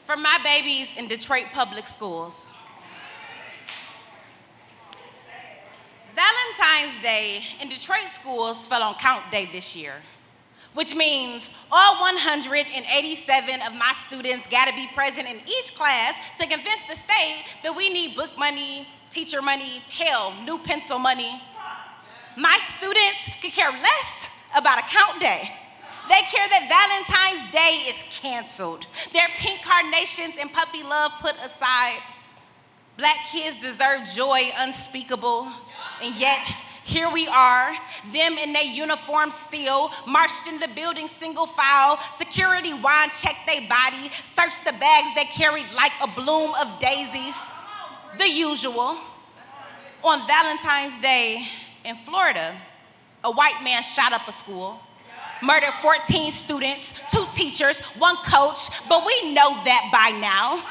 for my babies in Detroit public schools. Valentine's Day in Detroit schools fell on count day this year, which means all 187 of my students gotta be present in each class to convince the state that we need book money, teacher money, hell, new pencil money. My students could care less about a count day. They care that Valentine's Day is canceled. Their pink carnations and puppy love put aside. Black kids deserve joy unspeakable, and yet here we are, them in their uniforms still, marched in the building single file, security wand checked their body, searched the bags they carried like a bloom of daisies. The usual. On Valentine's Day in Florida, a white man shot up a school, murdered 14 students, 2 teachers, 1 coach, but we know that by now.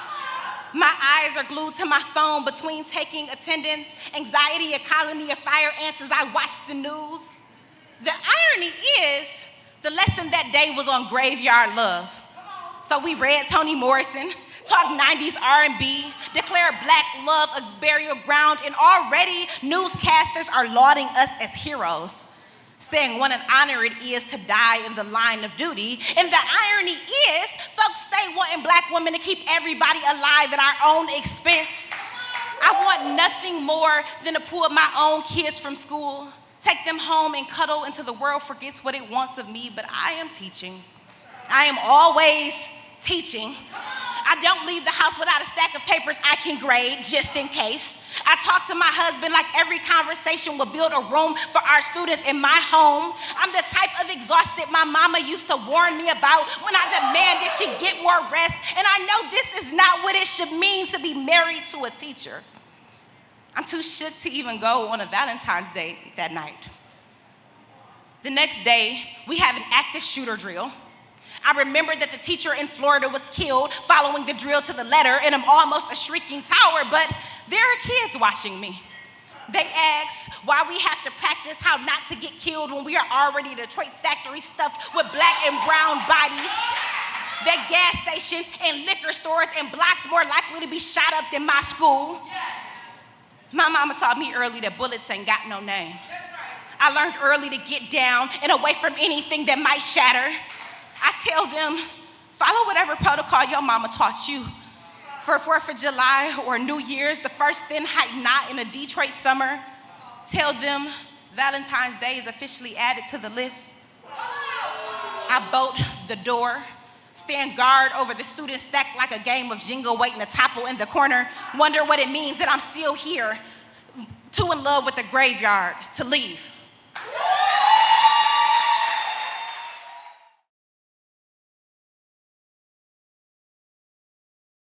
My eyes are glued to my phone between taking attendance, anxiety, a colony of fire ants as I watch the news. The irony is, the lesson that day was on graveyard love. So we read Toni Morrison, talked 90s R&B, declared black love a burial ground, and already newscasters are lauding us as heroes, saying what an honor it is to die in the line of duty. And the irony is, folks stay wanting black women to keep everybody alive at our own expense. I want nothing more than to pull my own kids from school, take them home and cuddle until the world forgets what it wants of me, but I am teaching. I am always teaching. I don't leave the house without a stack of papers I can grade, just in case. I talk to my husband like every conversation will build a room for our students in my home. I'm the type of exhausted my mama used to warn me about when I demanded she get more rest, and I know this is not what it should mean to be married to a teacher. I'm too shook to even go on a Valentine's Day that night. The next day, we have an active shooter drill. I remember that the teacher in Florida was killed following the drill to the letter, and I'm almost a shrieking tower, but there are kids watching me. They ask why we have to practice how not to get killed when we are already Detroit factory stuffed with black and brown bodies. That gas stations and liquor stores and blocks more likely to be shot up than my school. My mama taught me early that bullets ain't got no name. I learned early to get down and away from anything that might shatter. I tell them, follow whatever protocol your mama taught you. For 4th of July or New Year's, the first thin height knot in a Detroit summer, tell them Valentine's Day is officially added to the list. I bolt the door, stand guard over the students stacked like a game of Jenga waiting to topple in the corner, wonder what it means that I'm still here, too in love with the graveyard to leave.